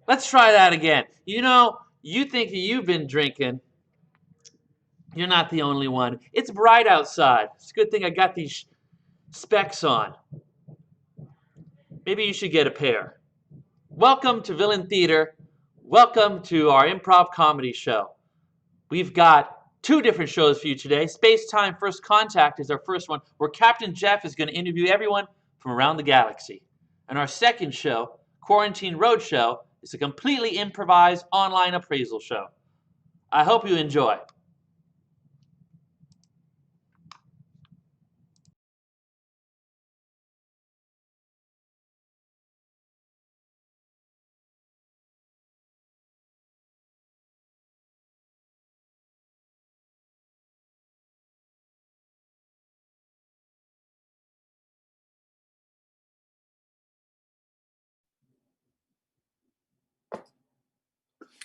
Let's try that again. You know, you think you've been drinking. You're not the only one. It's bright outside. It's a good thing I got these specs on. Maybe you should get a pair. Welcome to Villain Theater. Welcome to our improv comedy show. We've got two different shows for you today. Space Time First Contact is our first one, where Captain Jeff is going to interview everyone from around the galaxy. And our second show, Quarantine Roadshow, is a completely improvised online appraisal show. I hope you enjoy.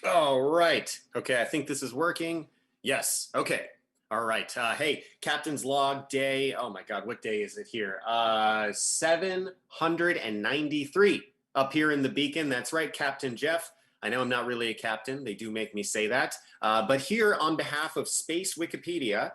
All right. Okay, I think this is working. Yes. Okay. All right. Hey, Captain's Log Day. Oh my God, what day is it here? 793 up here in the beacon. That's right, Captain Jeff. I know I'm not really a captain. They do make me say that. But here on behalf of Space Wikipedia,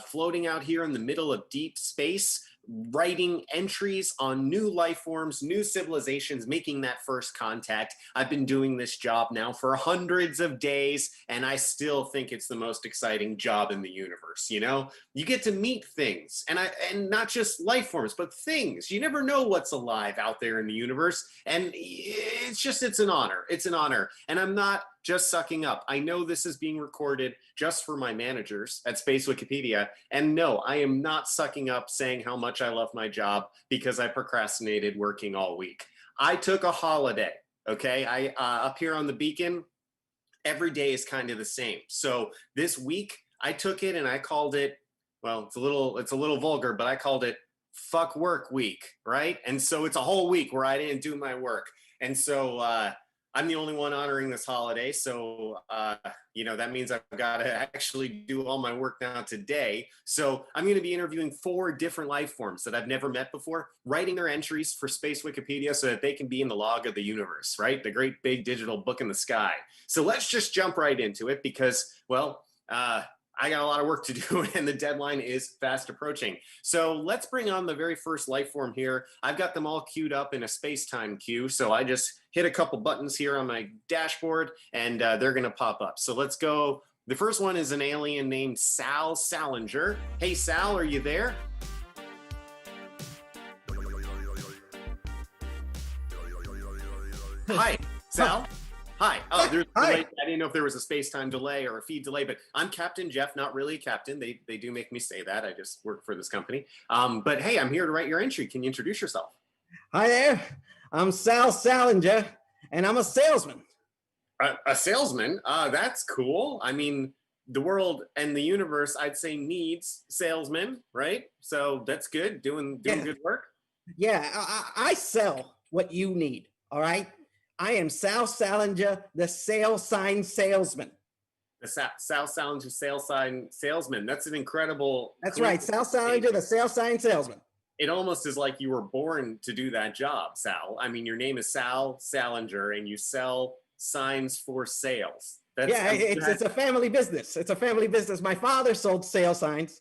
floating out here in the middle of deep space, writing entries on new life forms, new civilizations, making that first contact. I've been doing this job now for hundreds of days, and I still think it's the most exciting job in the universe. You know, you get to meet things, and not just life forms, but things. You never know what's alive out there in the universe, and it's an honor. It's an honor, and I'm not just sucking up. I know this is being recorded just for my managers at Space Wikipedia. And no, I am not sucking up saying how much I love my job because I procrastinated working all week. I took a holiday, okay? Up here on the beacon, every day is kind of the same. So this week I took it and I called it, well, it's a little vulgar, but I called it fuck work week, right? And so it's a whole week where I didn't do my work. And so, I'm the only one honoring this holiday, so that means I've got to actually do all my work now today. So I'm going to be interviewing 4 different life forms that I've never met before, writing their entries for Space Wikipedia so that they can be in the log of the universe, right? The great big digital book in the sky. So let's just jump right into it because, well, I got a lot of work to do and the deadline is fast approaching. So let's bring on the very first life form here. I've got them all queued up in a space-time queue. So I just hit a couple buttons here on my dashboard and they're gonna pop up. So let's go. The first one is an alien named Sal Salinger. Hey Sal, are you there? Hi, Sal. Hi. Oh, there's a delay. I didn't know if there was a space-time delay or a feed delay, but I'm Captain Jeff, not really a captain. They do make me say that. I just work for this company. But hey, I'm here to write your entry. Can you introduce yourself? Hi there. I'm Sal Salinger, and I'm a salesman. A salesman? That's cool. I mean, the world and the universe, I'd say, needs salesmen, right? So that's good. Doing good work. Yeah, I sell what you need. All right. I am Sal Salinger, the sale sign salesman. The Sal Salinger sales sign salesman. That's an incredible. That's right. Sal Salinger, the sale sign salesman. It almost is like you were born to do that job, Sal. I mean, your name is Sal Salinger and you sell signs for sales. It's a family business. It's a family business. My father sold sale signs.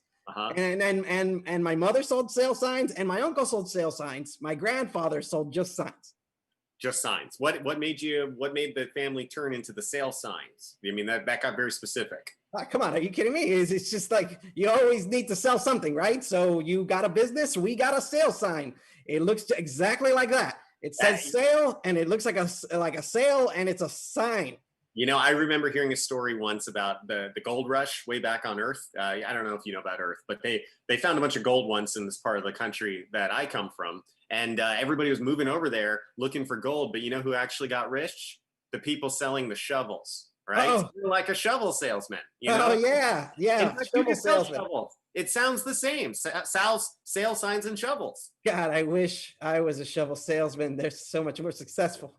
And my mother sold sale signs and my uncle sold sale signs. My grandfather sold just signs. Just signs. What made the family turn into the sale signs? I mean, that got very specific. Come on, are you kidding me? It's just like you always need to sell something, right? So you got a business, we got a sale sign. It looks exactly like that. It says sale and it looks like a sale and it's a sign. You know, I remember hearing a story once about the gold rush way back on Earth. I don't know if you know about Earth, but they found a bunch of gold once in this part of the country that I come from. And everybody was moving over there looking for gold. But you know who actually got rich? The people selling the shovels, right? Oh. So you're like a shovel salesman. You know? Oh, yeah. In fact, you can sell shovels. It sounds the same. Sal's sale signs and shovels. God, I wish I was a shovel salesman. They're so much more successful.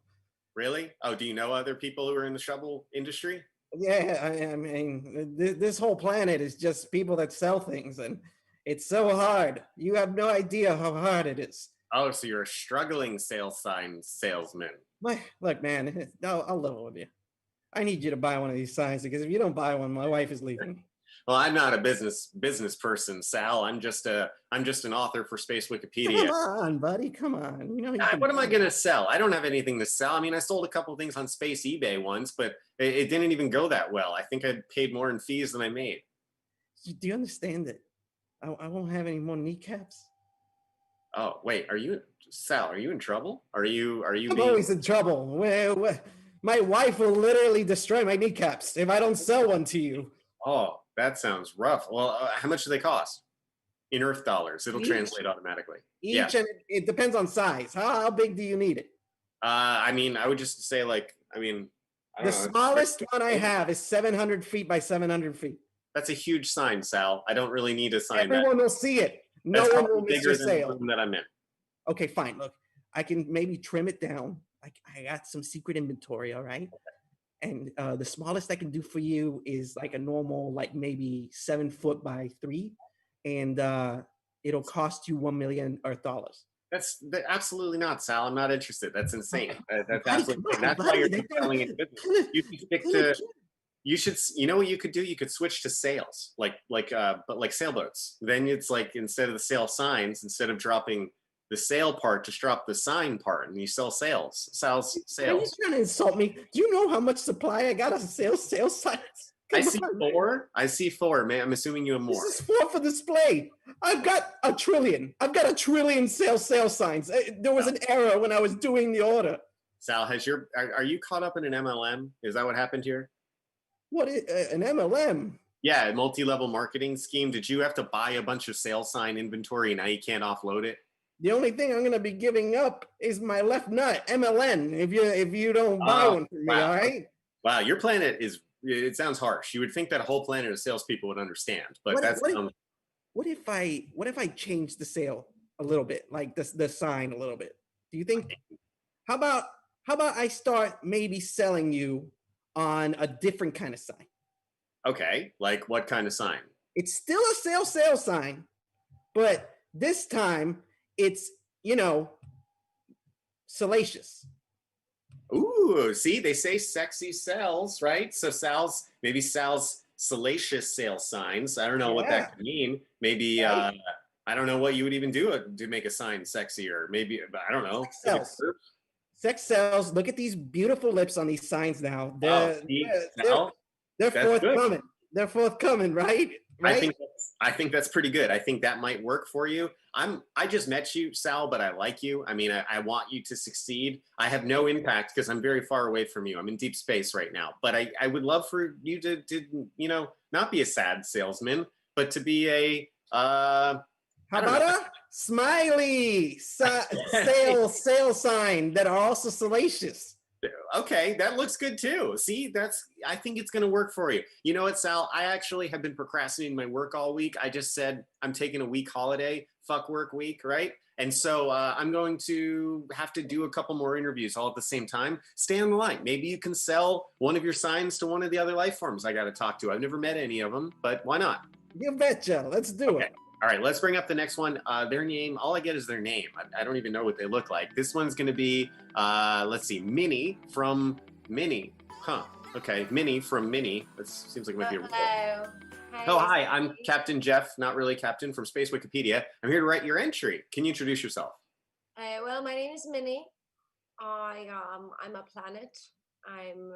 Really? Oh, do you know other people who are in the shovel industry? Yeah, I mean, this whole planet is just people that sell things, and it's so hard. You have no idea how hard it is. Oh, so you're a struggling sale sign salesman. Look, man, I'll level with you. I need you to buy one of these signs because if you don't buy one, my wife is leaving. Well, I'm not a business person, Sal. I'm just an author for Space Wikipedia. Come on, buddy. Come on. You know you can What am I do going it. to sell? I don't have anything to sell. I mean, I sold a couple things on Space eBay once, but it didn't even go that well. I think I paid more in fees than I made. Do you understand that I won't have any more kneecaps? Oh, wait, Sal, are you in trouble? Are you I'm being, always in trouble. My wife will literally destroy my kneecaps if I don't sell one to you. oh, that sounds rough. Well, how much do they cost? In Earth dollars. It'll Each? translate automatically. Yeah. And it depends on size. How big do you need it? I mean, I would just say like, I mean, I The don't know. smallest one I have is 700 feet by 700 feet. That's a huge sign, Sal. I don't really need a sign Everyone will see it. No that's one probably will miss bigger your than the sale. room that I'm in. Okay, fine. Look, I can maybe trim it down. I got some secret inventory, all right? And the smallest I can do for you is like a normal, like maybe 7 foot by 3. And it'll cost you $1 million Earth dollars. Absolutely not, Sal. I'm not interested. That's insane. That's Buddy, absolutely come on, That's why buddy, you're they're not gonna- selling in business. You should stick to. You should. You know what you could do? You could switch to sales, but like sailboats. Then it's like instead of the sale signs, instead of dropping the sale part, just drop the sign part, and you sell sales. Are you Sales. trying to insult me? Do you know how much supply I got of sales signs? I Come see on. 4. I see 4, man. I'm assuming you have more. This is 4 for display. I've got a trillion. I've got a trillion sales signs. There was an error when I was doing the order. Sal, are you caught up in an MLM? Is that what happened here? What is an MLM? Yeah, multi-level marketing scheme. Did you have to buy a bunch of sales sign inventory and now you can't offload it? The only thing I'm going to be giving up is my left nut, MLN. If you don't buy one from me, wow. all right? Wow, your planet it sounds harsh. You would think that a whole planet of salespeople would understand, but What if I change the sale a little bit, like the sign a little bit? Do you think? How about I start maybe selling you on a different kind of sign? Okay, like what kind of sign? It's still a sale sign, but this time it's salacious. Ooh, see, they say sexy sells, right? So Sal's salacious sales signs. I don't know what that could mean. Maybe Right. I don't know what you would even do to make a sign sexier. Maybe I don't know. Sex sells. Look at these beautiful lips on these signs now. They're forthcoming. They're forthcoming, right? Right. I think that's pretty good. I think that might work for you. I just met you, Sal, but I like you. I mean, I want you to succeed. I have no impact because I'm very far away from you. I'm in deep space right now. But I would love for you to not be a sad salesman, but to be a how about a smiley sale sign that are also salacious? Okay, that looks good too. See, I think it's going to work for you. You know what, Sal? I actually have been procrastinating my work all week. I just said I'm taking a week holiday, fuck work week, right? And so I'm going to have to do a couple more interviews all at the same time. Stay on the line. Maybe you can sell one of your signs to one of the other life forms I got to talk to. I've never met any of them, but why not? You betcha. Let's do it. All right, let's bring up the next one. Their name, all I get is their name. I don't even know what they look like. This one's going to be, let's see, Minnie from Minnie. Huh. Okay, Minnie from Minnie. That seems like it might be a Hello. Oh, hi, I'm Captain Jeff, not really Captain, from Space Wikipedia. I'm here to write your entry. Can you introduce yourself? Well, my name is Minnie. I'm a planet. I'm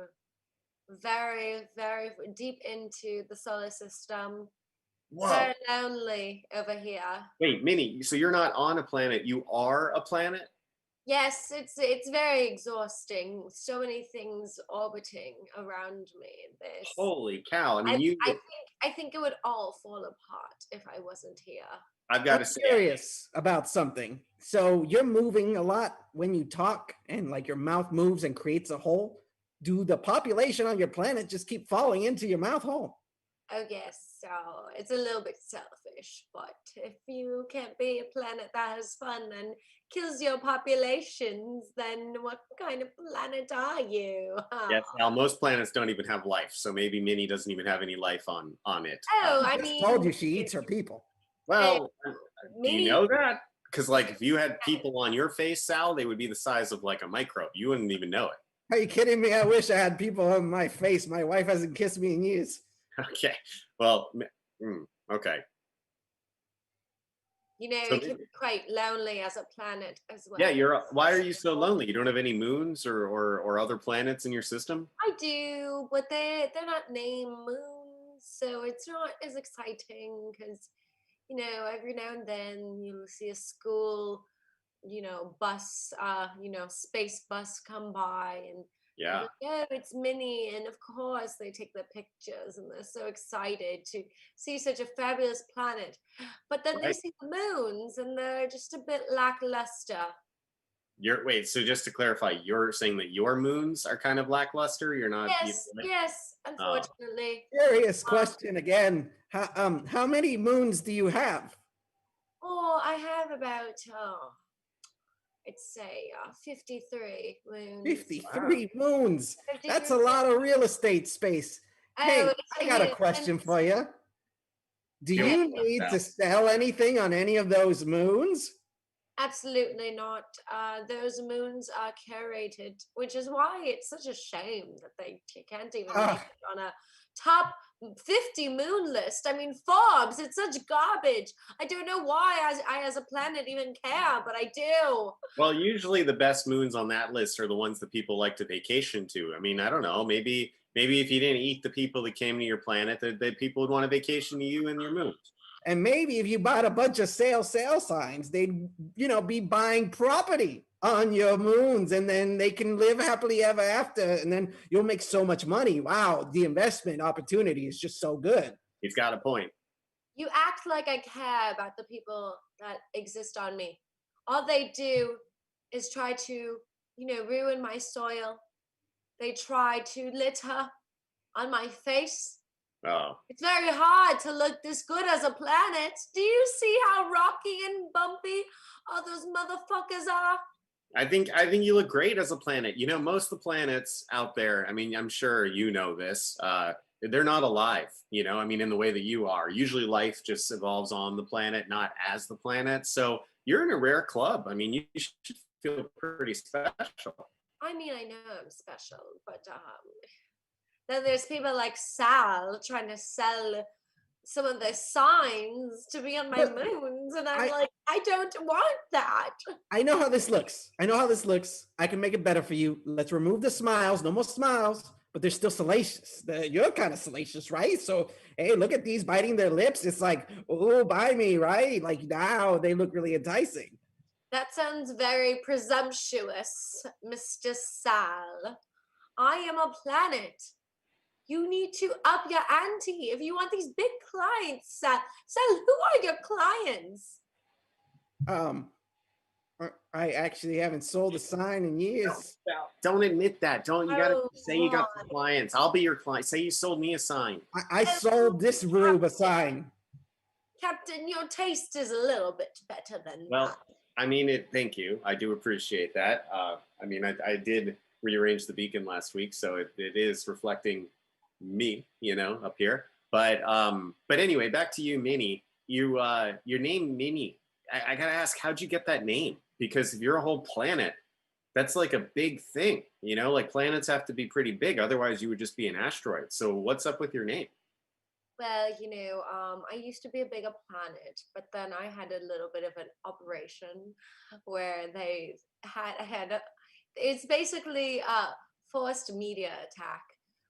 very, very deep into the solar system. Whoa. Very lonely over here. Wait, Minnie, so you're not on a planet, you are a planet? Yes, it's very exhausting. So many things orbiting around me. Holy cow! I mean, I think it would all fall apart if I wasn't here. I've got to I'm say, curious about something. So you're moving a lot when you talk, and like your mouth moves and creates a hole. Do the population on your planet just keep falling into your mouth hole? Oh yes, so it's a little bit selfish, but if you can't be a planet that has fun and kills your populations, then what kind of planet are you? yes, Al, most planets don't even have life, so maybe Minnie doesn't even have any life on it. Oh, I I mean, told you she eats her people. Well, do you know that? Because like if you had people on your face, Sal, they would be the size of like a microbe. You wouldn't even know it. Are you kidding me? I wish I had people on my face. My wife hasn't kissed me in years. Okay. Well, okay. You know, So it can be quite lonely as a planet as well. yeah, why are you so lonely? You don't have any moons or other planets in your system? I do, but they're not named moons, so it's not as exciting because, you know, every now and then you'll see a school, you know, bus, space bus come by, and Yeah. like, oh, it's Minnie, and of course they take their pictures and they're so excited to see such a fabulous planet. But then they Right. see the moons and they're just a bit lackluster. Wait, so just to clarify, you're saying that your moons are kind of lackluster? You're not Yes, unfortunately. Serious question again. How many moons do you have? Oh, I have about, I'd say 53 moons. 53 moons. 53 That's a lot of real estate space. Hey, Oh, I got a question for you. Do Yeah. you need to sell anything on any of those moons? Absolutely not. Those moons are curated, which is why it's such a shame that they can't even make it on a top 50 moon list. I mean, Forbes, it's such garbage. I don't know why I as a planet even care, but I do. Well, usually the best moons on that list are the ones that people like to vacation to. I mean, I don't know. Maybe if you didn't eat the people that came to your planet, that people would want to vacation to you and your moons. And maybe if you bought a bunch of sale signs, they'd, be buying property on your moons, and then they can live happily ever after. And then you'll make so much money. Wow, the investment opportunity is just so good. He's got a point. You act like I care about the people that exist on me. All they do is try to, ruin my soil. They try to litter on my face. Oh. It's very hard to look this good as a planet. Do you see how rocky and bumpy all those motherfuckers are? I think you look great as a planet. Most of the planets out there, I mean, I'm sure you know this, they're not alive, I mean, in the way that you are. Usually life just evolves on the planet, not as the planet. So you're in a rare club. I mean, you should feel pretty special. I mean, I know I'm special, but then there's people like Sal trying to sell some of their signs to be on my moons, and I'm like, I don't want that. I know how this looks. I can make it better for you. Let's remove the smiles. No more smiles, but they're still salacious. You're kind of salacious, right? So, hey, look at these biting their lips. It's like, oh, buy me, right? Like now they look really enticing. That sounds very presumptuous, Mr. Sal. I am a planet. You need to up your ante if you want these big clients. Sal, who are your clients? I actually haven't sold a sign in years. Don't admit that. You gotta say you got some clients. I'll be your client. Say you sold me a sign. I sold this rube a sign. Captain, your taste is a little bit better than that. I mean, thank you. I do appreciate that. I mean, I did rearrange the beacon last week, so it is reflecting me, up here. But anyway, back to you, Minnie. Your name, Minnie. I gotta ask, how'd you get that name? Because if you're a whole planet, that's like a big thing. Like planets have to be pretty big, otherwise you would just be an asteroid. So what's up with your name? Well, I used to be a bigger planet, but then I had a little bit of an operation where they had it's basically a forced media attack,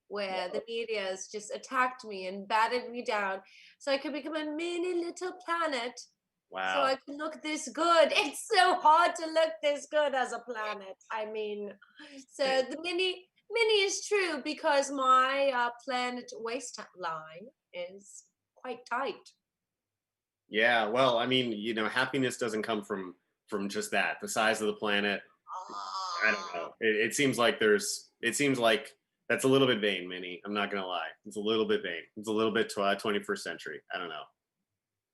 where the media's just attacked me and battered me down so I could become a mini little planet. Wow. So I can look this good. It's so hard to look this good as a planet. I mean, so the mini is true because my planet waistline is quite tight. Yeah, well, I mean, happiness doesn't come from just that. The size of the planet, I don't know. It seems like that's a little bit vain, Minnie. I'm not gonna lie. It's a little bit vain. It's a little bit 21st century. I don't know.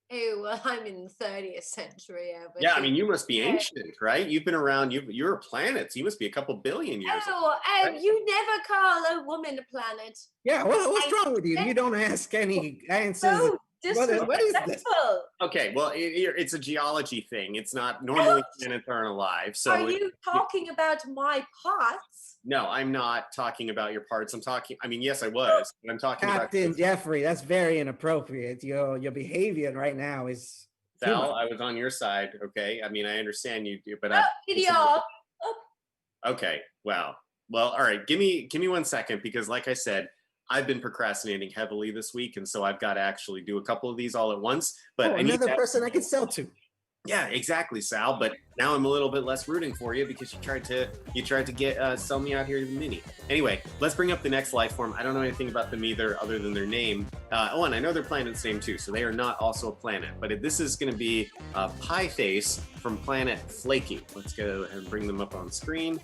Oh, well, I'm in the 30th century. Yeah, I mean, you must be ancient, right? You've been around. You're a planet, so you must be a couple billion years. Right? You never call a woman a planet. Yeah, what's wrong with you? You don't ask any answers. What is this? Disrespectful. Okay, well, it's a geology thing. It's not normally planets aren't alive. So Are you talking about my pots? no, I'm not talking about your parts. I'm talking. I mean, yes, I was. But I'm talking Captain about Jeffrey, that's very inappropriate. Your behavior right now is too Sal. much. I was on your side. Okay, I mean, I understand you, but Idiot. okay. Well, all right. Give me 1 second because, like I said, I've been procrastinating heavily this week, and so I've got to actually do a couple of these all at once. But I need Another to person I could sell to. Yeah, exactly, Sal. But now I'm a little bit less rooting for you because you tried to get sell me out here to the mini. Anyway, let's bring up the next life form. I don't know anything about them either, other than their name. And I know their planet's name too, so they are not also a planet. But this is going to be Pie Face from planet Flaky. Let's go and bring them up on screen.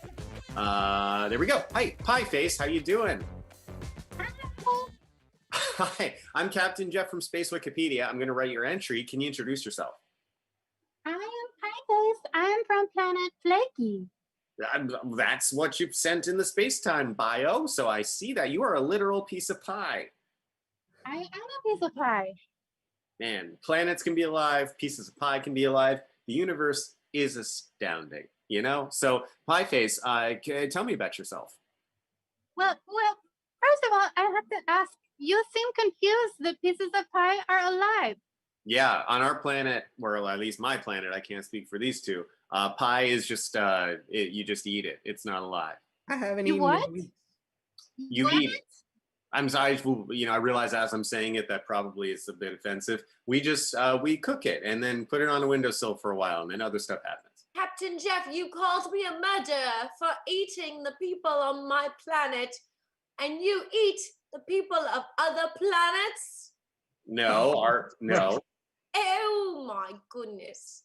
There we go. Hi, Pie Face. How you doing? Hi, I'm Captain Jeff from Space Wikipedia. I'm going to write your entry. Can you introduce yourself? I am Pie-Face. I am from planet Flaky. That's what you've sent in the space-time bio, so I see that you are a literal piece of pie. I am a piece of pie. Man, planets can be alive, pieces of pie can be alive. The universe is astounding, you know? So, Pie Face, tell me about yourself. Well, first of all, I have to ask, you seem confused that pieces of pie are alive. Yeah, on our planet, or at least my planet, I can't speak for these two. Pie is just you just eat it. It's not alive. I haven't You eaten what? in weeks. You What? eat it. I'm sorry, I realize as I'm saying it that probably is a bit offensive. We just we cook it and then put it on a windowsill for a while, and then other stuff happens. Captain Jeff, you called me a murderer for eating the people on my planet, and you eat the people of other planets? No, no. Oh my goodness.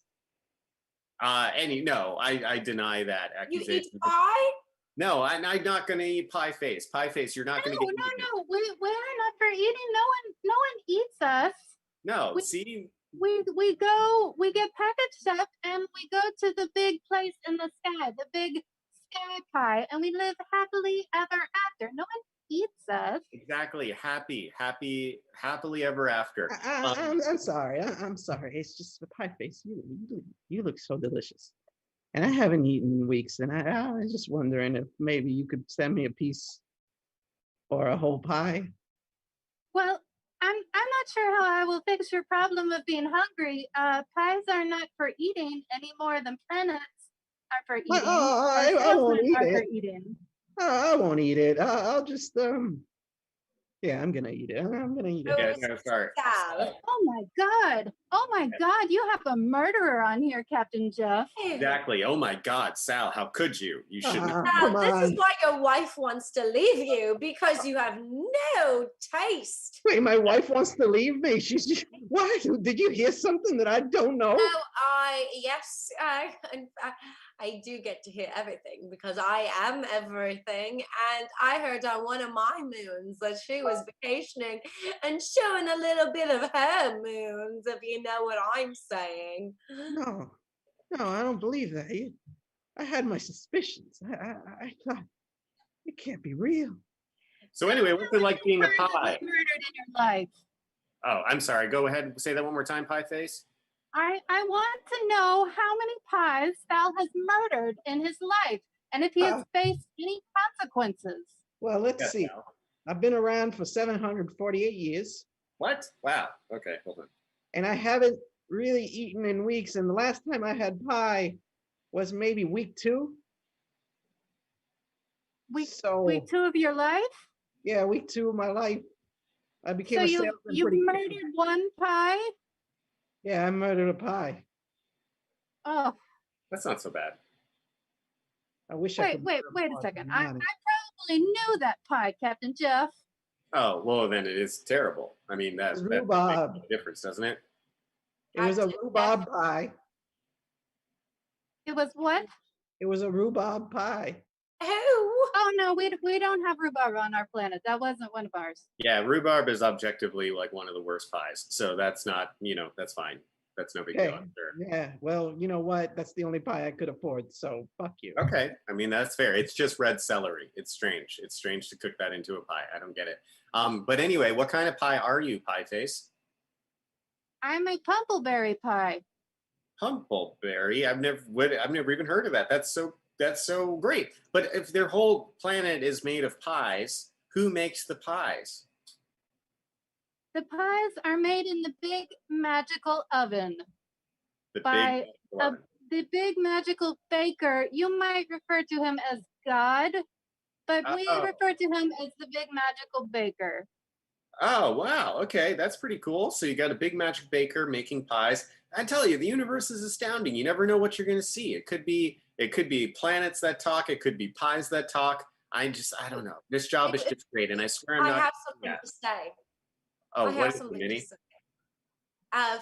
I deny that You accusation. eat pie? No, I'm not going to eat Pie Face. Pie Face, you're not going to get eaten. No. We are not for eating. No one eats us. No, We- see? We get packaged stuff and we go to the big place in the sky, the big sky pie, and we live happily ever after. No one eats us. Exactly. Happily ever after. I'm sorry. I'm sorry. It's just the Pie Face. You look so delicious. And I haven't eaten in weeks, and I was just wondering if maybe you could send me a piece or a whole pie. Well, I'm not sure how I will fix your problem of being hungry. Pies are not for eating any more than planets are for eating. I won't eat are for it. eating. I won't eat it. I'll just yeah, I'm gonna eat it. I'm gonna eat it. Yeah, no, sorry. Sal. Oh my God! You have a murderer on here, Captain Jeff. Exactly. Oh my God, Sal, how could you? You shouldn't. Come Sal, this is on. why your wife wants to leave you, because you have no taste. Wait, my wife wants to leave me. She's just, what? Did you hear something that I don't know? Oh, yes, I do get to hear everything because I am everything. And I heard on one of my moons that she was vacationing and showing a little bit of her moons, if you know what I'm saying. No, I don't believe that. I had my suspicions. I thought it can't be real. So anyway, what's it like being a Murdered pie? in your life. Oh, I'm sorry. Go ahead and say that one more time, Pie Face. I want to know how many pies Sal has murdered in his life, and if he has faced any consequences. Well, let's Yes, see. Sal. I've been around for 748 years, What? Wow. Okay, hold on. and I haven't really eaten in weeks. And the last time I had pie was maybe week 2. Week So 2 of your life. yeah, week 2 of my life. I became So a you salesman you've pretty murdered quickly. one pie. Yeah, I murdered a pie. Oh, That's not so bad. I wish I could. wait murder a pies, second. to be I honest. probably knew that pie, Captain Jeff. Oh, well, then it is terrible. I mean, that It's makes rhubarb. a difference, doesn't it? It was a Captain rhubarb pie. It was what? It was a rhubarb pie. Oh, Oh no, we don't have rhubarb on our planet. That wasn't one of ours. Yeah, rhubarb is objectively like one of the worst pies. So that's not, that's fine. That's no big deal. Okay. I'm sure. Yeah, well, you know what? That's the only pie I could afford. So fuck you. Okay. I mean, that's fair. It's just red celery. It's strange. It's strange to cook that into a pie. I don't get it. But anyway, what kind of pie are you, Pie Face? I make pumpleberry pie. Humpleberry. I've never even heard of that. That's so great. But if their whole planet is made of pies, who makes the pies? The pies are made in the big magical oven The by big the big magical baker. You might refer to him as God, but we Oh. refer to him as the big magical baker. Oh, wow. Okay, that's pretty cool. So you got a big magic baker making pies. I tell you, the universe is astounding. You never know what you're going to see. It could be planets that talk. It could be pies that talk. I don't know. This job is just great, and I swear I'm I not. have something to say. Oh, I what have is it, something Minnie? to say.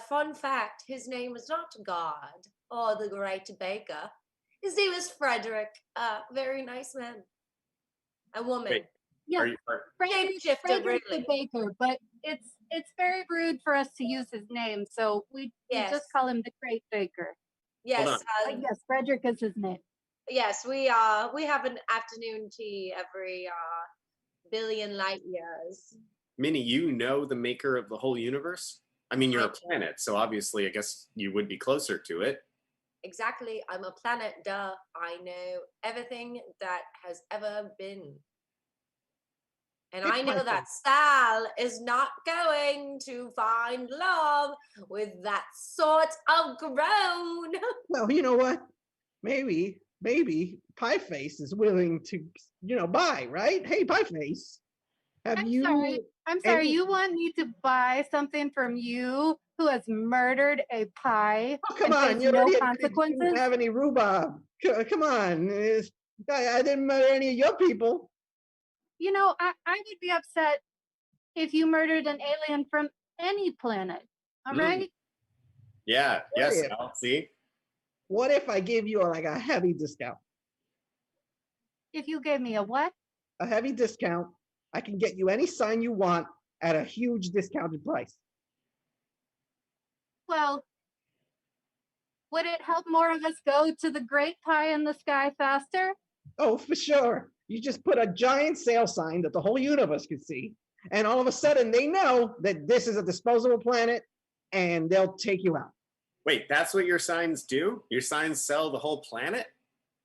Fun fact, his name was not God or the great baker. His name was Frederick. Very nice man. A woman. Wait, Yes, Are you? Shapeshifter, Frederick the really. baker, but it's very rude for us to use his name, so we Yes. just call him the great baker. Yes, But yes, Frederick is his name. yes, we have an afternoon tea every billion light years. Minnie, you know the maker of the whole universe? I mean, you're I a planet, so obviously, I guess you would be closer to it. Exactly. I'm a planet, duh. I know everything that has ever been. And I know that Sal is not going to find love with that sort of groan. Well, you know what? Maybe Pie Face is willing to, buy, right? Hey, Pie Face, have I'm you? sorry. any- You want me to buy something from you who has murdered a pie Oh, come and on! face You no already admitted you consequences? didn't have any rhubarb. Come on! I didn't murder any of your people. You know, I would be upset if you murdered an alien from any planet. All right? Yeah, yes, if? Al, see? What if I gave you like a heavy discount? If you gave me a what? A heavy discount. I can get you any sign you want at a huge discounted price. Well, would it help more of us go to the great pie in the sky faster? Oh, for sure. You just put a giant sale sign that the whole universe can see, and all of a sudden they know that this is a disposable planet, and they'll take you out. Wait, that's what your signs do? Your signs sell the whole planet?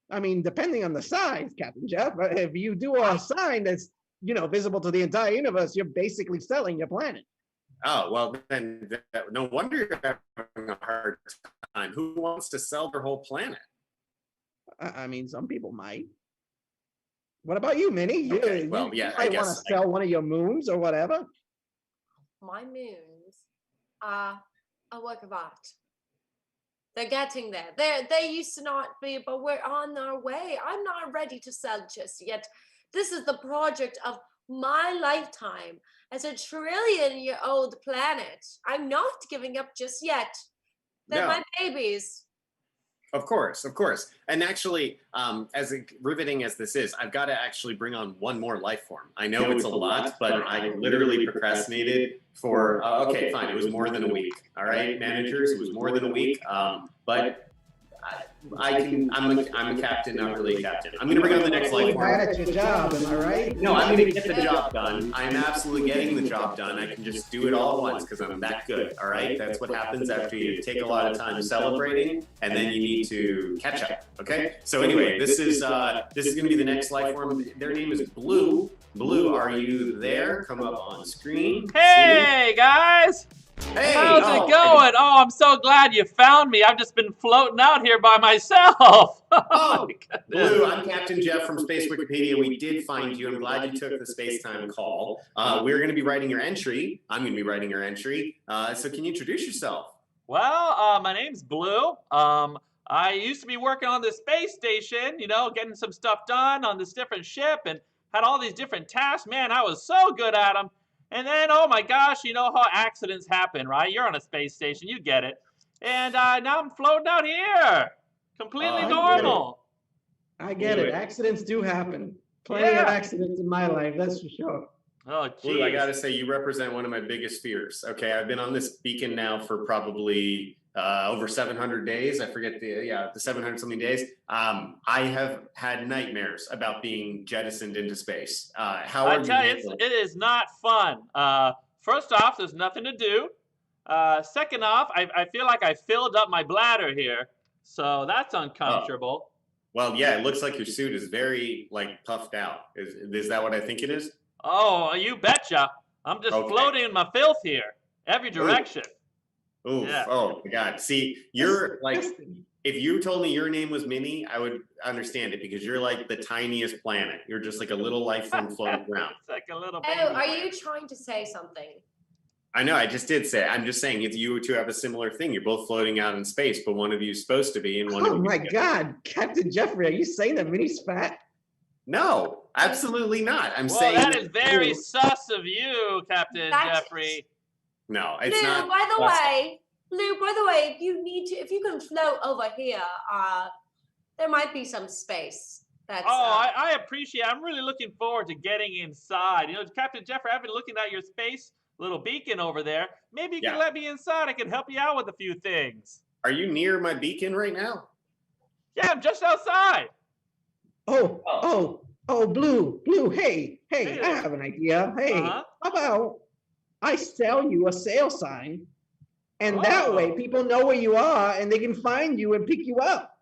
I mean, depending on the size, Captain Jeff. If you do a sign that's visible to the entire universe, you're basically selling your planet. Oh, well, then no wonder you're having a hard time. Who wants to sell their whole planet? I mean, some people might. What about you, Minnie? Okay, well, yeah, you I might want to guess sell one of your moons or whatever. My moons are a work of art. They're getting there. They used to not be, but we're on our way. I'm not ready to sell just yet. This is the project of my lifetime as a trillion-year-old planet. I'm not giving up just yet. They're No. my babies. Of course. And actually, as riveting as this is, I've got to actually bring on one more life form. I know it's a lot, but I literally procrastinated for, okay, fine, it was more than a week. All right, managers, it was more than a week. But I'm a captain, not really a captain. I'm going to bring on the next life form. Bad at your job, am I right? No, I'm going to get the job done. I'm absolutely getting the job done. I can just do it all at once because I'm that good. All right, that's what happens after you take a lot of time celebrating, and then you need to catch up. Okay. So anyway, this is going to be the next life form. Their name is Blue. Blue, are you there? Come up on screen. Hey, guys. Hey, how's it going? Oh, I'm so glad you found me. I've just been floating out here by myself. Oh, Blue, I'm Captain Jeff from Space Wikipedia. We did find you. I'm glad you took the space-time call. We're going to be writing your entry. I'm going to be writing your entry. So can you introduce yourself? Well, my name's Blue. I used to be working on the space station, getting some stuff done on this different ship and had all these different tasks. Man, I was so good at them. And then, oh my gosh, you know how accidents happen, right? You're on a space station, you get it. And now I'm floating out here, completely normal. I get it. Accidents do happen. Plenty of accidents in my life, that's for sure. Oh, geez. Blue, I gotta say, you represent one of my biggest fears. Okay, I've been on this beacon now for probably over 700 days. I forget the 700 something days. I have had nightmares about being jettisoned into space. How are I tell you, it is not fun. First off, there's nothing to do. Second off, I feel like I filled up my bladder here, so that's uncomfortable. Well, yeah, it looks like your suit is very like puffed out. Is that what I think it is? Oh, you betcha. I'm just floating in my filth here, every direction. Oof. Yeah. Oh my God. See, you're like, if you told me your name was Minnie, I would understand it because you're like the tiniest planet. You're just like a little life form floating around. It's like a little Oh, baby are planet. you trying to say something? I know, I just did say it. I'm just saying if you two have a similar thing, you're both floating out in space, but one of you is supposed to be and one of Oh you. my God, Captain Jeffrey, are you saying that Minnie's fat? No, absolutely not. I'm Well, saying that is very sus of you, Captain Jeffrey. No, it's Lou, not. by the way, if you can float over here, there might be some space. That's I appreciate it. I'm really looking forward to getting inside. You know, Captain Jeffrey, I've been looking at your space little beacon over there. Maybe you can let me inside. I can help you out with a few things. Are you near my beacon right now? Yeah, I'm just outside. Oh, Blue, hey, I have an idea. Hey, how about I sell you a sale sign, and that way people know where you are and they can find you and pick you up.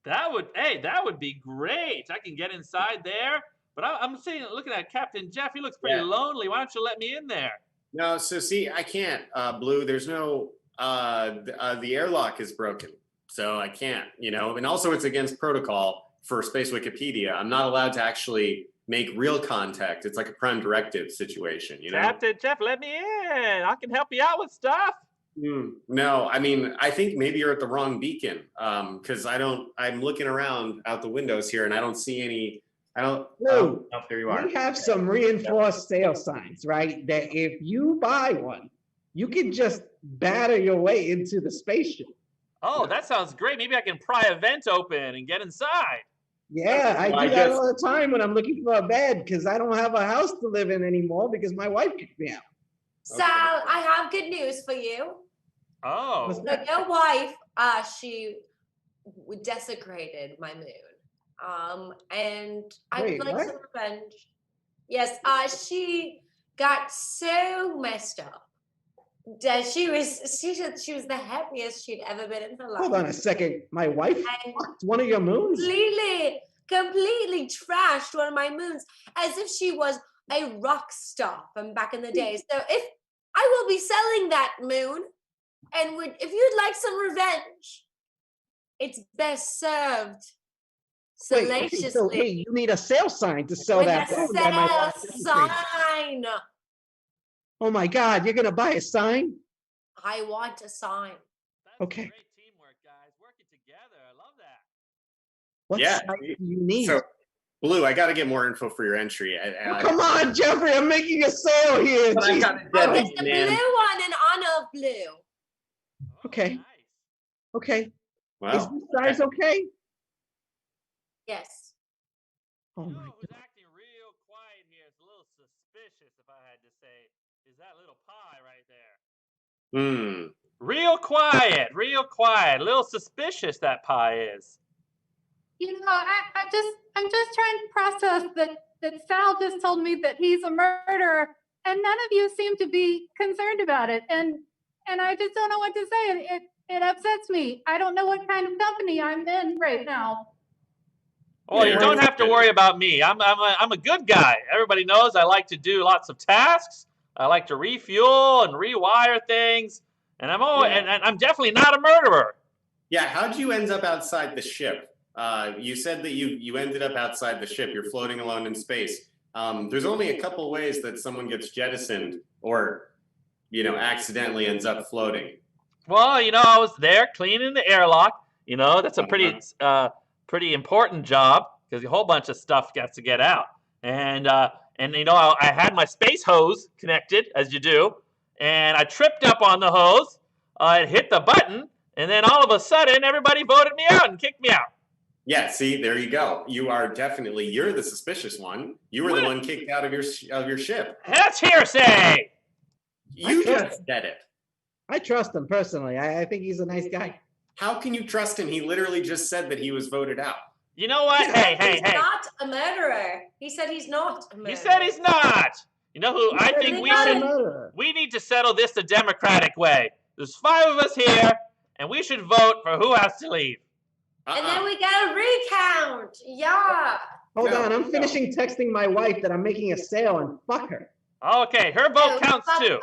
That would be great. I can get inside there. But I'm looking at Captain Jeff. He looks pretty lonely. Why don't you let me in there? No, so see, I can't, Blue. There's no, the airlock is broken, so I can't, you know, and also it's against protocol for Space Wikipedia. I'm not allowed to actually make real contact. It's like a prime directive situation, you know? Captain Jeff, let me in. I can help you out with stuff. No, I mean, I think maybe you're at the wrong beacon, because I'm looking around out the windows here and I don't see any. Blue, there you are. We have some reinforced sale signs, right? That if you buy one, you can just batter your way into the spaceship. Oh, that sounds great. Maybe I can pry a vent open and get inside. Yeah, I do that all the time when I'm looking for a bed because I don't have a house to live in anymore because my wife kicked me out. So I have good news for you. Oh. So your wife, she desecrated my moon. And I would like some revenge. Yes, she got so messed up that she said she was the happiest she'd ever been in her life. Hold on a second. My wife fucked one of your moons? Completely trashed one of my moons as if she was a rock star from back in the day. So if I will be selling that moon, and if you'd like some revenge, it's best served salaciously. So hey, you need a sale sign to sell that. Sign. Oh my God, you're gonna buy a sign? I want a sign. Okay. Great teamwork, guys. Working together. I love that. What sign do you need? So, Blue, I got to get more info for your entry. Come on, Jeffrey, I'm making a sale here. But I got It's the blue one in honor of Blue. Okay. Nice. Okay. Wow. Is this size okay? Yes. Oh You my know God. who's acting real quiet here? It's a little suspicious, if I had to say, is that little pie right there. Real quiet. A little suspicious, that pie is. You know, I'm just trying to process that Sal just told me that he's a murderer, and none of you seem to be concerned about it. And I just don't know what to say. It upsets me. I don't know what kind of company I'm in right now. Oh, you don't have to worry about me. I'm a good guy. Everybody knows I like to do lots of tasks. I like to refuel and rewire things, and I'm definitely not a murderer. Yeah, how'd you end up outside the ship? You said that you ended up outside the ship. You're floating alone in space. There's only a couple ways that someone gets jettisoned or, you know, accidentally ends up floating. Well, you know, I was there cleaning the airlock. You know, that's a pretty important job because a whole bunch of stuff gets to get out. And you know, I had my space hose connected, as you do, and I tripped up on the hose. It hit the button, and then all of a sudden, everybody voted me out and kicked me out. Yeah, see, there you go. You're the suspicious one. You were the one kicked out of your ship. That's hearsay. You just said it. I trust him personally. I think he's a nice guy. How can you trust him? He literally just said that he was voted out. You know what? Hey. He's not a murderer. He said he's not a murderer. He said he's not. You know who I think we should? We need to settle this the democratic way. There's 5 of us here, and we should vote for who has to leave. And then we got a recount. Yeah. Hold on, I'm finishing texting my wife that I'm making a sale and fuck her. Okay, her vote counts too.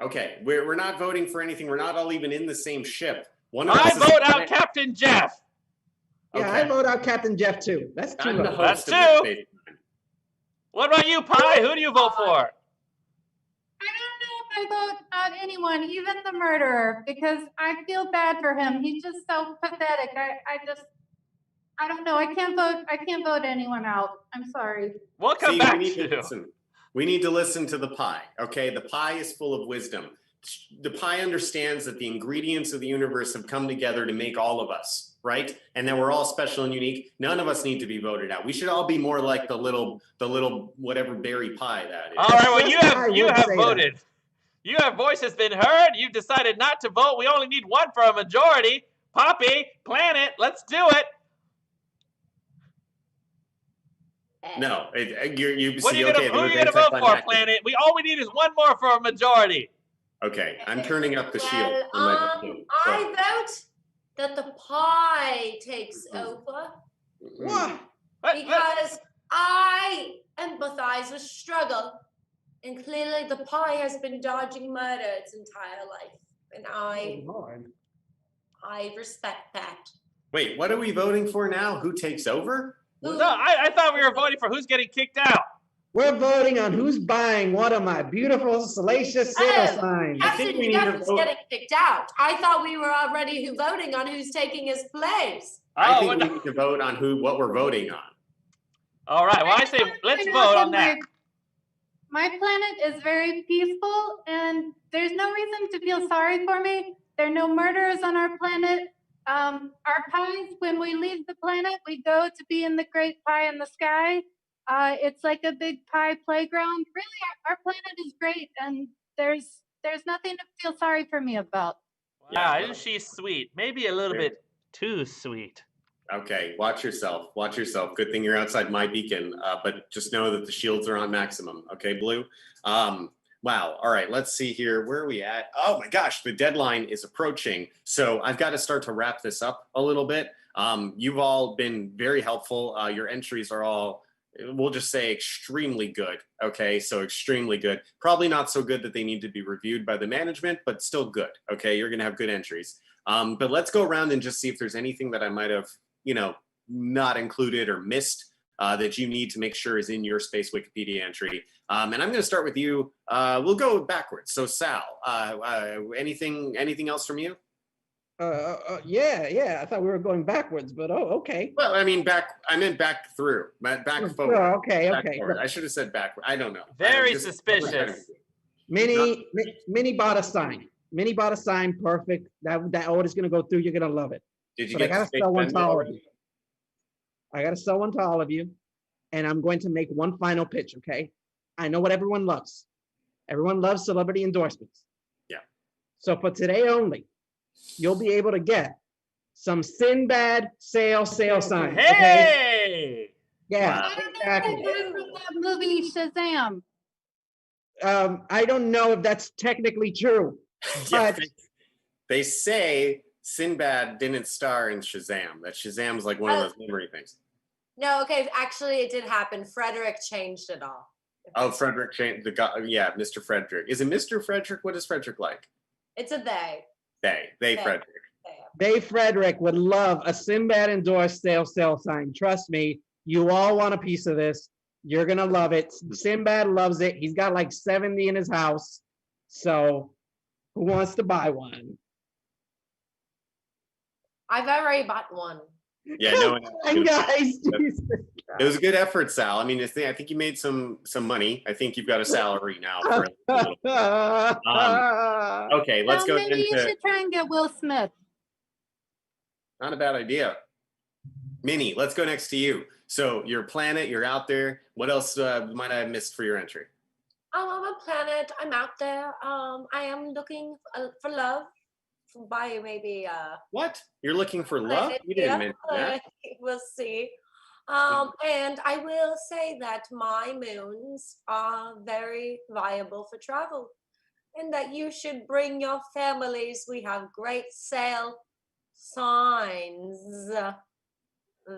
Okay, we're not voting for anything. We're not all even in the same ship. I vote out Captain Jeff. Yeah, Okay. I vote out Captain Jeff too. That's 2 votes. That's 2. What about you, Pie? Who do you vote for? I don't know if I vote on anyone, even the murderer, because I feel bad for him. He's just so pathetic. I don't know. I can't vote anyone out. I'm sorry. We'll come back to you. We need to listen to the pie. Okay, the pie is full of wisdom. The pie understands that the ingredients of the universe have come together to make all of us, right? And that we're all special and unique. None of us need to be voted out. We should all be more like the little whatever berry pie that is. All right, well, you have voted. Your voice has been heard. You've decided not to vote. We only need 1 for a majority. Poppy, Planet, let's do it. No, who are you gonna vote for, Planet? All we need is 1 more for a majority. Okay, I'm turning up the shield. I vote that the pie takes over. What? Because I empathize with struggle. And clearly the pie has been dodging murder its entire life. And I respect that. Wait, what are we voting for now? Who takes over? No, I thought we were voting for who's getting kicked out. We're voting on who's buying one of my beautiful salacious sale signs. Captain Jeff is getting kicked out. I thought we were already voting on who's taking his place. I think we need to vote on what we're voting on. All right, well, I say let's vote on that. My planet is very peaceful, and there's no reason to feel sorry for me. There are no murderers on our planet. Our pies, when we leave the planet, we go to be in the great pie in the sky. It's like a big pie playground. Really, our planet is great, and there's nothing to feel sorry for me about. Wow, isn't she sweet? Maybe a little bit too sweet. Okay, watch yourself. Watch yourself. Good thing you're outside my beacon, but just know that the shields are on maximum. Okay, Blue? Wow. All right, let's see here. Where are we at? Oh my gosh, the deadline is approaching. So I've got to start to wrap this up a little bit. You've all been very helpful. Your entries are all, we'll just say, extremely good. Okay, so extremely good. Probably not so good that they need to be reviewed by the management, but still good. Okay, you're going to have good entries. But let's go around and just see if there's anything that I might have, not included or missed that you need to make sure is in your Space Wikipedia entry. And I'm going to start with you. We'll go backwards. So Sal, anything else from you? Yeah. I thought we were going backwards, but okay. Well, I mean, I meant back through, back forward. Oh, okay. Forward. I should have said backward. I don't know. Very suspicious. Minnie bought a sign. Minnie bought a sign. Perfect. That order's going to go through. You're going to love it. Did you but get I got to sell one to all of you. I got to sell one to all of you. And I'm going to make one final pitch, okay? I know what everyone loves. Everyone loves celebrity endorsements. Yeah. So for today only, you'll be able to get some Sinbad sale signs. Hey! Okay? Yeah, Wow. exactly. That movie Shazam. I don't know if that's technically true. Yeah, But they say Sinbad didn't star in Shazam. That Shazam's like one of those memory things. No, okay, actually it did happen. Frederick changed it all. Oh, Frederick changed the guy. Yeah, Mr. Frederick. Is it Mr. Frederick? What is Frederick like? It's a they. They Frederick. Dave Frederick would love a Sinbad endorsed sale sign. Trust me, you all want a piece of this. You're going to love it. Sinbad loves it. He's got like 70 in his house. So who wants to buy one? I've already bought one. Yeah, no one. Guys, it was a good effort, Sal. I mean, I think you made some money. I think you've got a salary now. Okay, let's go maybe into. You should try and get Will Smith. Not a bad idea. Minnie, let's go next to you. So your planet, you're out there. What else might I have missed for your entry? I'm a planet. I'm out there. I am looking for love. By maybe What? You're looking for love? You didn't mention that. We'll see. And I will say that my moons are very viable for travel, and that you should bring your families. We have great sale signs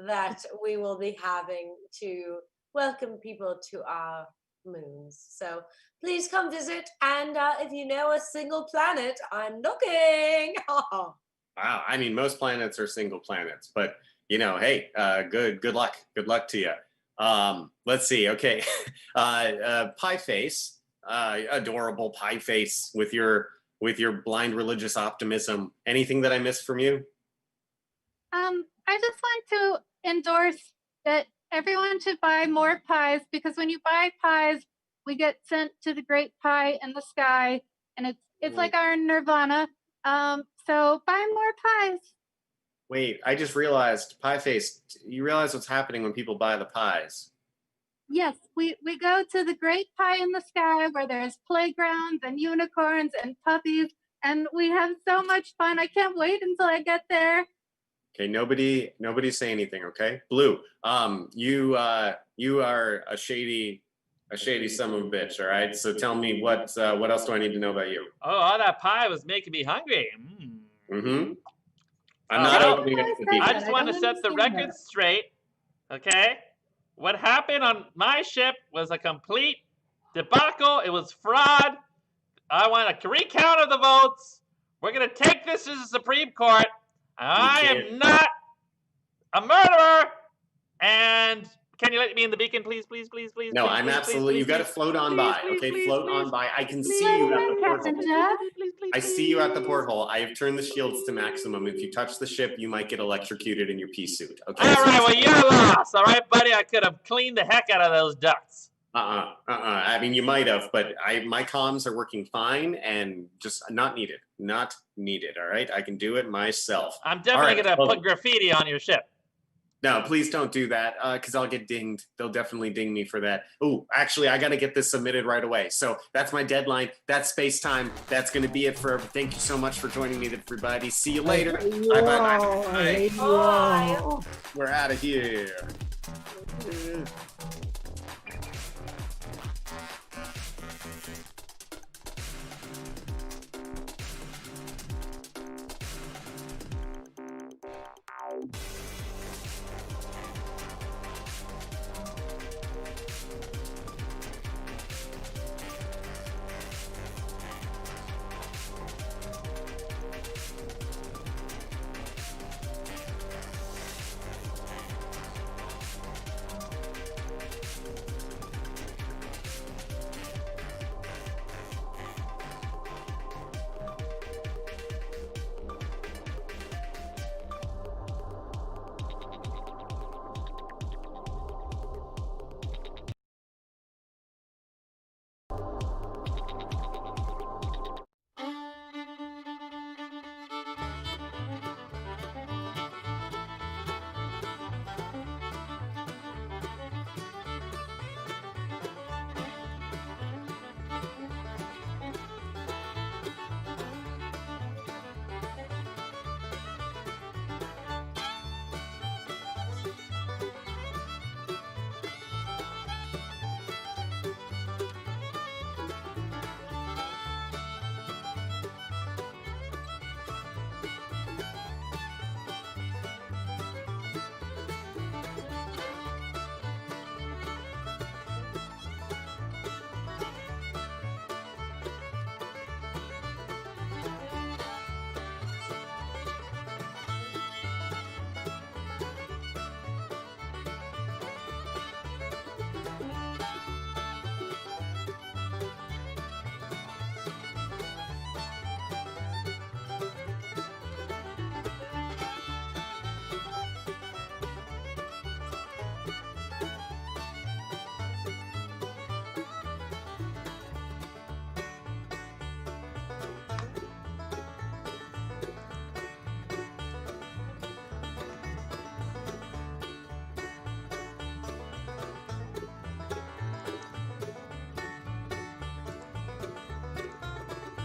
that we will be having to welcome people to our moons. So please come visit. And if you know a single planet, I'm looking. Wow. I mean, most planets are single planets, but you know, hey, good luck. Good luck to you. Let's see. Okay. Pie face, adorable pie face with your blind religious optimism. Anything that I missed from you? I just want to endorse that everyone should buy more pies, because when you buy pies, we get sent to the great pie in the sky, and it's like our nirvana. So buy more pies. Wait, I just realized, pie face, you realize what's happening when people buy the pies? Yes, we go to the great pie in the sky where there's playgrounds and unicorns and puppies, and we have so much fun. I can't wait until I get there. Okay, nobody say anything, okay? Blue, you are a shady son of a bitch, all right? So tell me what else do I need to know about you? Oh, all that pie was making me hungry. Mm-hmm. I'm not opening up the deep. I just want to set the record straight, okay? What happened on my ship was a complete debacle. It was fraud. I want a recount of the votes. We're going to take this to the Supreme Court. I am not a murderer. And can you let me in the beacon, please? No, I'm absolutely. You got to float on by. Okay, float on by. I can see you at the porthole. I see you at the porthole. I have turned the shields to maximum. If you touch the ship, you might get electrocuted in your pea suit. Okay. All right. Well, you're lost. All right, buddy. I could have cleaned the heck out of those ducts. I mean, you might have, but my comms are working fine and just not needed. Not needed. All right. I can do it myself. I'm definitely going to put graffiti on your ship. No, please don't do that, because I'll get dinged. They'll definitely ding me for that. Oh, actually, I got to get this submitted right away. So that's my deadline. That's space time. That's going to be it for. Thank you so much for joining me, everybody. See you later. Bye. We're out of here.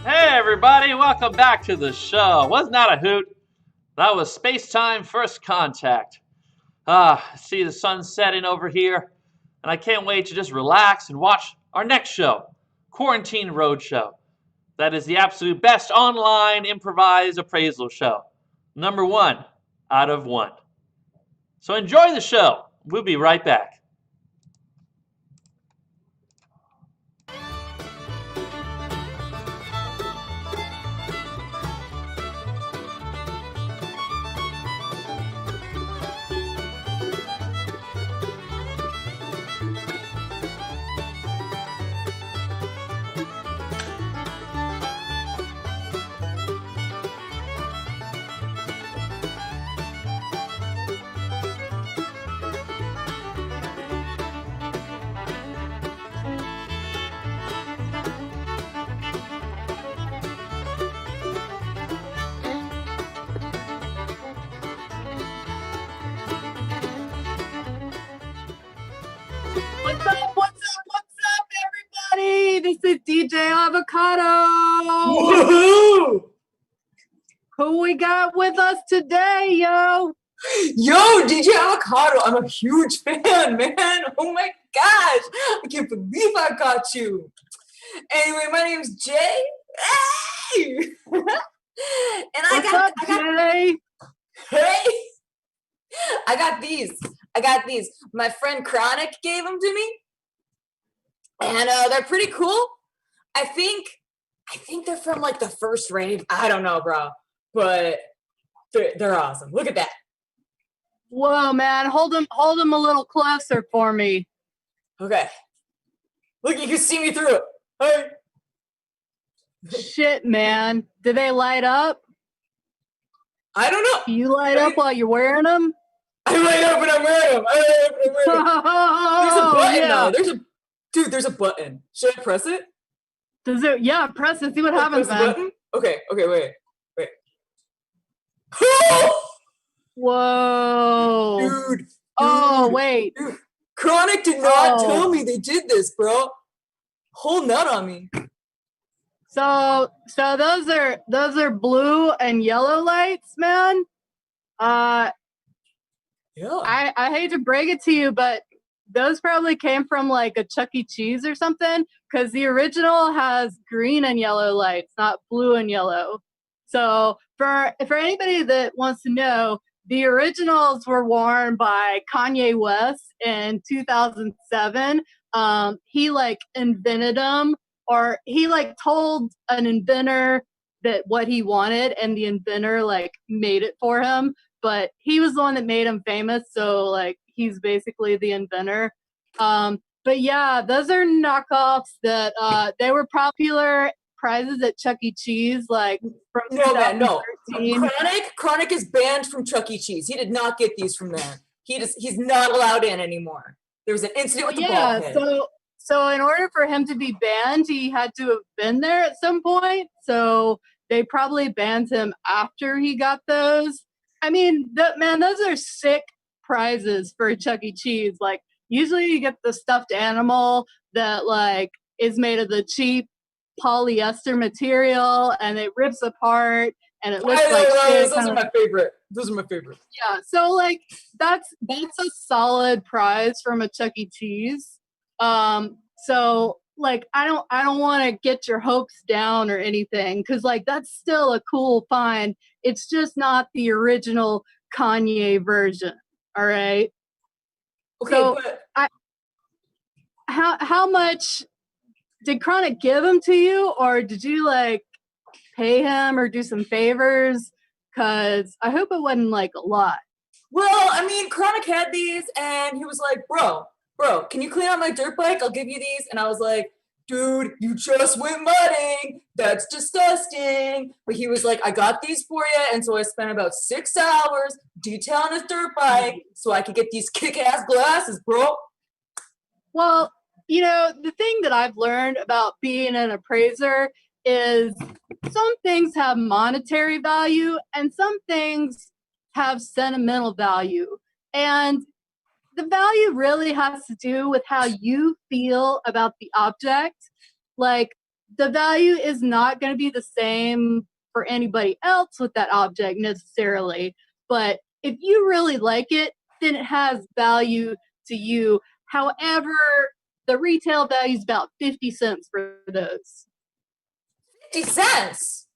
Hey everybody, welcome back to the show. Wasn't that a hoot? That was Space Time First Contact. See the sun setting over here, and I can't wait to just relax and watch our next show, Quarantine Roadshow. That is the absolute best online improvised appraisal show. Number 1 out of 1. So enjoy the show. We'll be right back. What's up, everybody? This is DJ Avocado. Woohoo! Who we got with us today, yo? Yo, DJ Avocado, I'm a huge fan, man. Oh my gosh, I can't believe I got you. Anyway, my name's Jay. Hey! And What's up, Jay? I got these. My friend Chronic gave them to me. And they're pretty cool. I think they're from like the first rave. I don't know, bro. But they're awesome. Look at that. Whoa, man. Hold them a little closer for me. Okay. Look, you can see me through it. Hey. Shit, man. Do they light up? I don't know. Do you light up while you're wearing them? I light up when I'm wearing them. There's a button now. There's a button. Should I press it? Does it? Yeah, press it. See what happens, press the man. button? Okay, wait. Whoa. Dude. Oh, wait. Dude. Chronic did not Oh. tell me they did this, bro. Whole nut on me. So those are blue and yellow lights, man. Yeah. I hate to break it to you, but those probably came from like a Chuck E. Cheese or something, because the original has green and yellow lights, not blue and yellow. So for anybody that wants to know, the originals were worn by Kanye West in 2007. He like invented them, or he like told an inventor that what he wanted, and the inventor like made it for him. But he was the one that made him famous, so like he's basically the inventor. But yeah, those are knockoffs that they were popular prizes at Chuck E. Cheese, like from No, man, no. 2013. Chronic is banned from Chuck E. Cheese. He did not get these from there. He's not allowed in anymore. There was an incident with the ball pit. So in order for him to be banned, he had to have been there at some point. So they probably banned him after he got those. I mean, those are sick prizes for Chuck E. Cheese. Like, usually you get the stuffed animal that like is made of the cheap polyester material, and it rips apart, and it looks like shit. Those are my favorite. Yeah, so like that's a solid prize from a Chuck E. Cheese. So like I don't want to get your hopes down or anything, because like that's still a cool find. It's just not the original Kanye version. All right. Okay, So but how much did Chronic give them to you, or did you like pay him or do some favors? Because I hope it wasn't like a lot. well, I mean, Chronic had these, and he was like, bro, can you clean out my dirt bike? I'll give you these. And I was like, dude, you just went mudding. That's disgusting. But he was like, I got these for you. And so I spent about 6 hours detailing his dirt bike so I could get these kick-ass glasses, bro. Well, you know, the thing that I've learned about being an appraiser is some things have monetary value and some things have sentimental value. And the value really has to do with how you feel about the object. Like, the value is not going to be the same for anybody else with that object necessarily. But if you really like it, then it has value to you. However, the retail value is about 50 cents for those. 50 cents.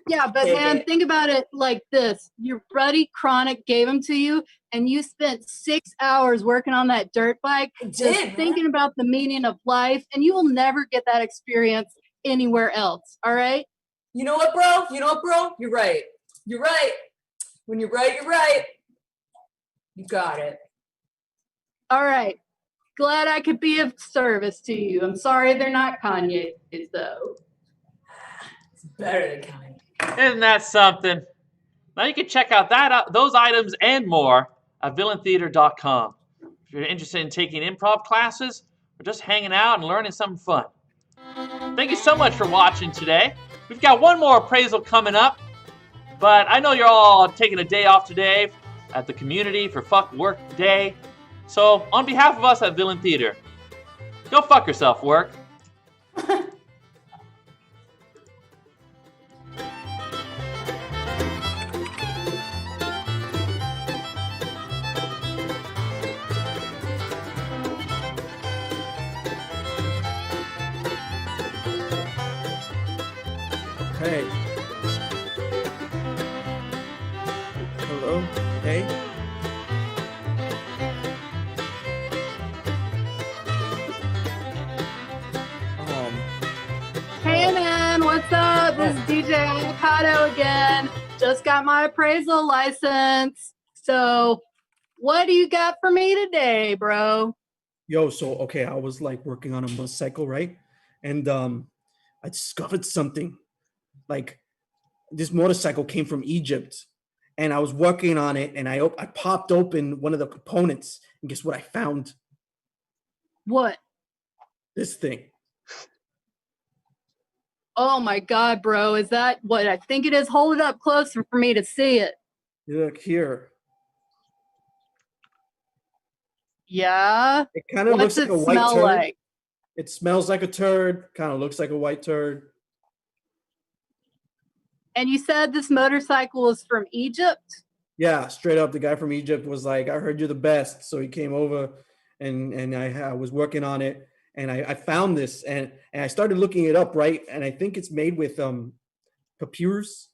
Yeah, but man, think about it like this. Your buddy Chronic gave them to you, and you spent 6 hours working on that dirt bike, thinking about the meaning of life, and you will never get that experience anywhere else, all right? You know what, bro? You're right. You're right. When you're right, you're right. You got it. All right. Glad I could be of service to you. I'm sorry they're not Kanye's, though. It's better than Kanye. Isn't that something? Now you can check out those items and more at villaintheater.com. If you're interested in taking improv classes or just hanging out and learning something fun. Thank you so much for watching today. We've got one more appraisal coming up, but I know you're all taking a day off today at the community for fuck work day. So on behalf of us at Villain Theater, go fuck yourself, work. Hey. Hello? Hey? Hey man, what's up? This is DJ Avocado again. Just got my appraisal license. So, what do you got for me today, bro? Yo, so, okay, I was like working on a motorcycle, right? And I discovered something. Like, this motorcycle came from Egypt, and I was working on it, and I popped open one of the components, and guess what I found? What? This thing. Oh my God, bro. Is that what I think it is? Hold it up closer for me to see it. Look here. Yeah? It kind of looks like a white smell turd. like? It smells like a turd, kind of looks like a white turd. And you said this motorcycle is from Egypt? Yeah, straight up. The guy from Egypt was like, I heard you're the best. So he came over and I was working on it. And I found this and I started looking it up, right? And I think it's made with papyrus.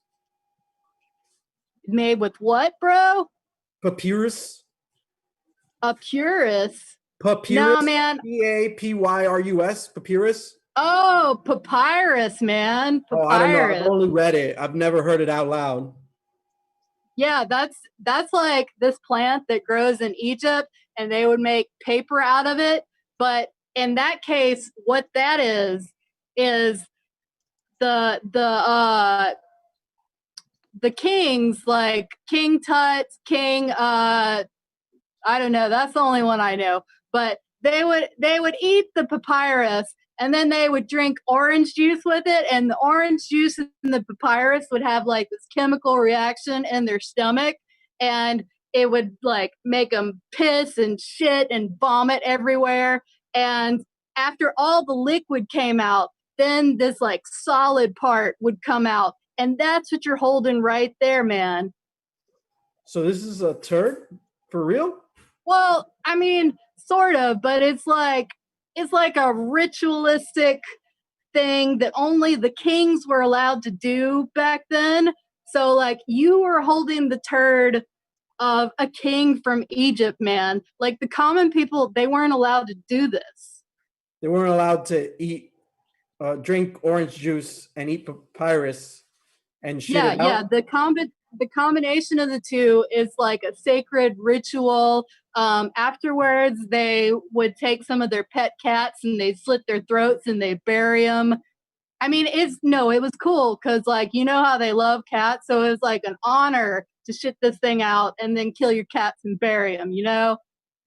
Made with what, bro? Papyrus. A purist? Papyrus. No, man. Papyrus. Papyrus. Oh, papyrus, man. Papyrus. Oh, I don't know. I've only read it. I've never heard it out loud. Yeah, that's like this plant that grows in Egypt, and they would make paper out of it. But in that case, what that is the kings, like King Tut, King I don't know, that's the only one I know. But they would eat the papyrus and then they would drink orange juice with it, and the orange juice and the papyrus would have like this chemical reaction in their stomach, and it would like make them piss and shit and vomit everywhere. And after all the liquid came out, then this like solid part would come out. And that's what you're holding right there, man. So this is a turd? For real? Well, I mean, sort of, but it's like a ritualistic thing that only the kings were allowed to do back then. So like you were holding the turd of a king from Egypt, man. Like the common people, they weren't allowed to do this. They weren't allowed to eat, drink orange juice and eat papyrus and shit it out? Yeah. The combination of the two is like a sacred ritual. Afterwards, they would take some of their pet cats and they'd slit their throats and they'd bury them. I mean, it was cool because, like, you know how they love cats, so it was like an honor to shit this thing out and then kill your cats and bury them, you know?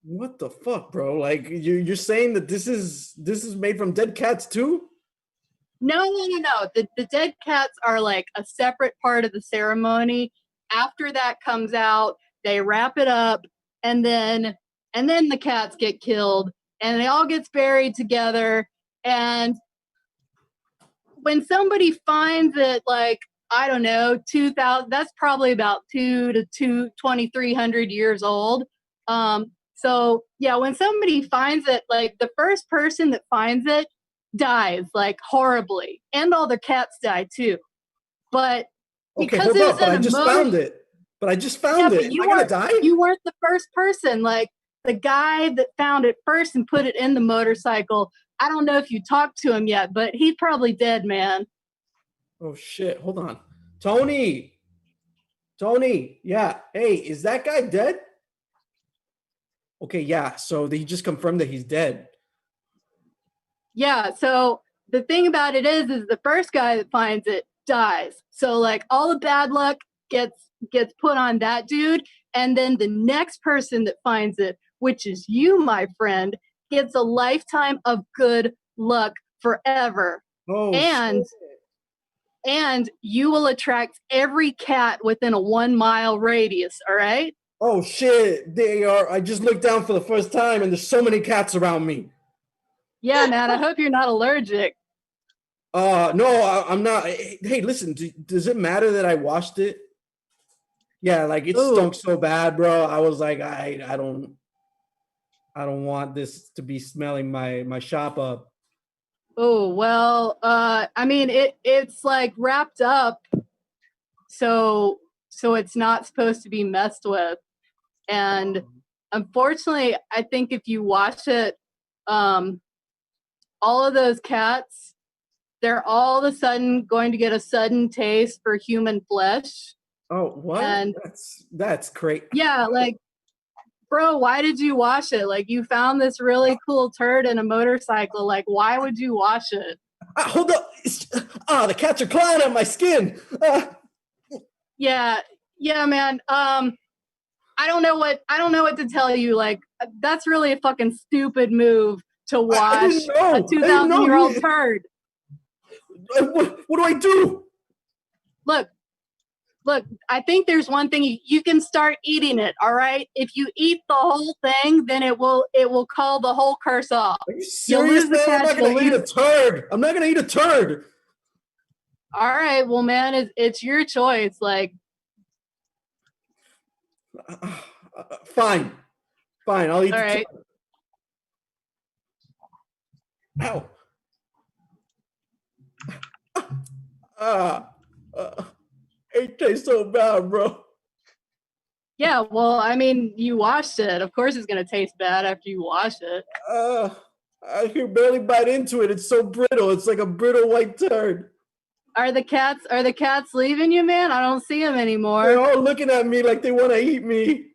What the fuck, bro? Like, you're saying that this is made from dead cats too? No. The dead cats are like a separate part of the ceremony. After that comes out, they wrap it up, and then the cats get killed, and they all gets buried together. And when somebody finds it like I don't know, 2,000. That's probably about 2,300 years old. So yeah, when somebody finds it, like the first person that finds it dies like horribly, and all their cats die too. But Okay, because hold it up, was but in I a just motor, found it. But I just found yeah, it. but Am I gonna die? you weren't the first person. Like the guy that found it first and put it in the motorcycle. I don't know if you talked to him yet, but he's probably dead, man. Oh shit! Hold on, Tony. Yeah. Hey, is that guy dead? Okay, yeah. So he just confirmed that he's dead. Yeah, so the thing about it is the first guy that finds it dies. So like all the bad luck gets put on that dude, and then the next person that finds it, which is you, my friend, gets a lifetime of good luck forever. Oh and shit. and you will attract every cat within a 1 mile radius, all right? Oh shit! They are. I just looked down for the first time, and there's so many cats around me. Yeah, man, I hope you're not allergic. No, I'm not. Hey, listen. Does it matter that I washed it? Yeah, like it stunk so bad, bro. I was like, I don't want this to be smelling my shop up. Oh, well, I mean, it's like wrapped up, so it's not supposed to be messed with. And unfortunately, I think if you wash it, all of those cats, they're all of a sudden going to get a sudden taste for human flesh. Oh, what? And that's great. Yeah, like, bro, why did you wash it? Like, you found this really cool turd in a motorcycle. Like, why would you wash it? Hold up! The cats are clawing at my skin. Yeah, man. I don't know what to tell you. Like, that's really a fucking stupid move to wash a 2,000-year-old turd. What do I do? Look, I think there's one thing you can start eating it, all right? If you eat the whole thing, then it will call the whole curse off. Are you serious, man? I'm not gonna eat a turd. I'm not gonna eat a turd. All right, well, man, it's your choice. Like, fine, I'll eat. All right. Ow. It tastes so bad, bro. Yeah, well, I mean, you washed it. Of course it's going to taste bad after you wash it. I can barely bite into it. It's so brittle. It's like a brittle white turd. Are the cats leaving you, man? I don't see them anymore. They're all looking at me like they want to eat me.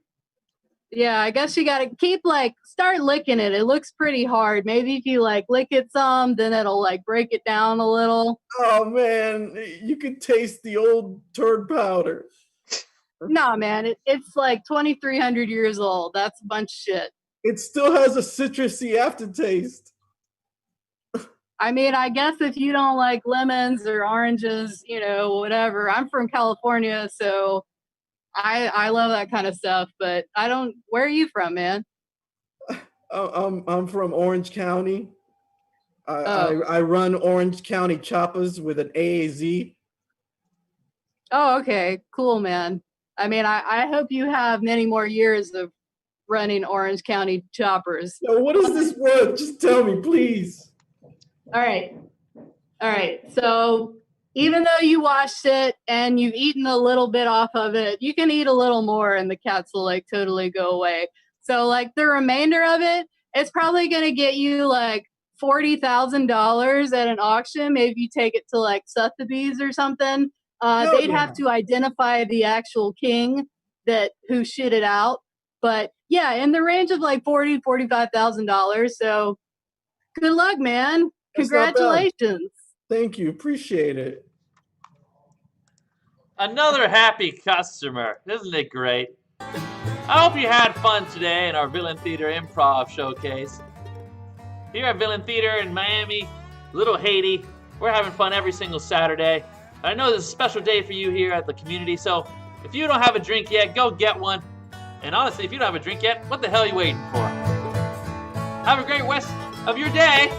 Yeah, I guess you got to start licking it. It looks pretty hard. Maybe if you lick it some, then it'll break it down a little. Oh man, you can taste the old turd powder. Nah, man, it's 2,300 years old. That's a bunch of shit. It still has a citrusy aftertaste. I mean, I guess if you don't like lemons or oranges, whatever. I'm from California, so I love that kind of stuff, but I don't. Where are you from, man? I'm from Orange County. I run Orange County Choppers with an AAZ. Oh, okay, cool, man. I mean, I hope you have many more years of running Orange County Choppers. So what is this word? Just tell me, please. All right. So even though you washed it and you've eaten a little bit off of it, you can eat a little more and the cats will totally go away. So the remainder of it, it's probably going to get you $40,000 at an auction. Maybe you take it to Sotheby's or something. They'd have to identify the actual king who shit it out. But yeah, in the range of $45,000. So good luck, man. Congratulations. Thank you. Appreciate it. Another happy customer. Isn't it great? I hope you had fun today in our Villain Theater Improv Showcase. Here at Villain Theater in Miami, Little Haiti, we're having fun every single Saturday. I know this is a special day for you here at the community, so if you don't have a drink yet, go get one. And honestly, if you don't have a drink yet, what the hell are you waiting for? Have a great rest of your day.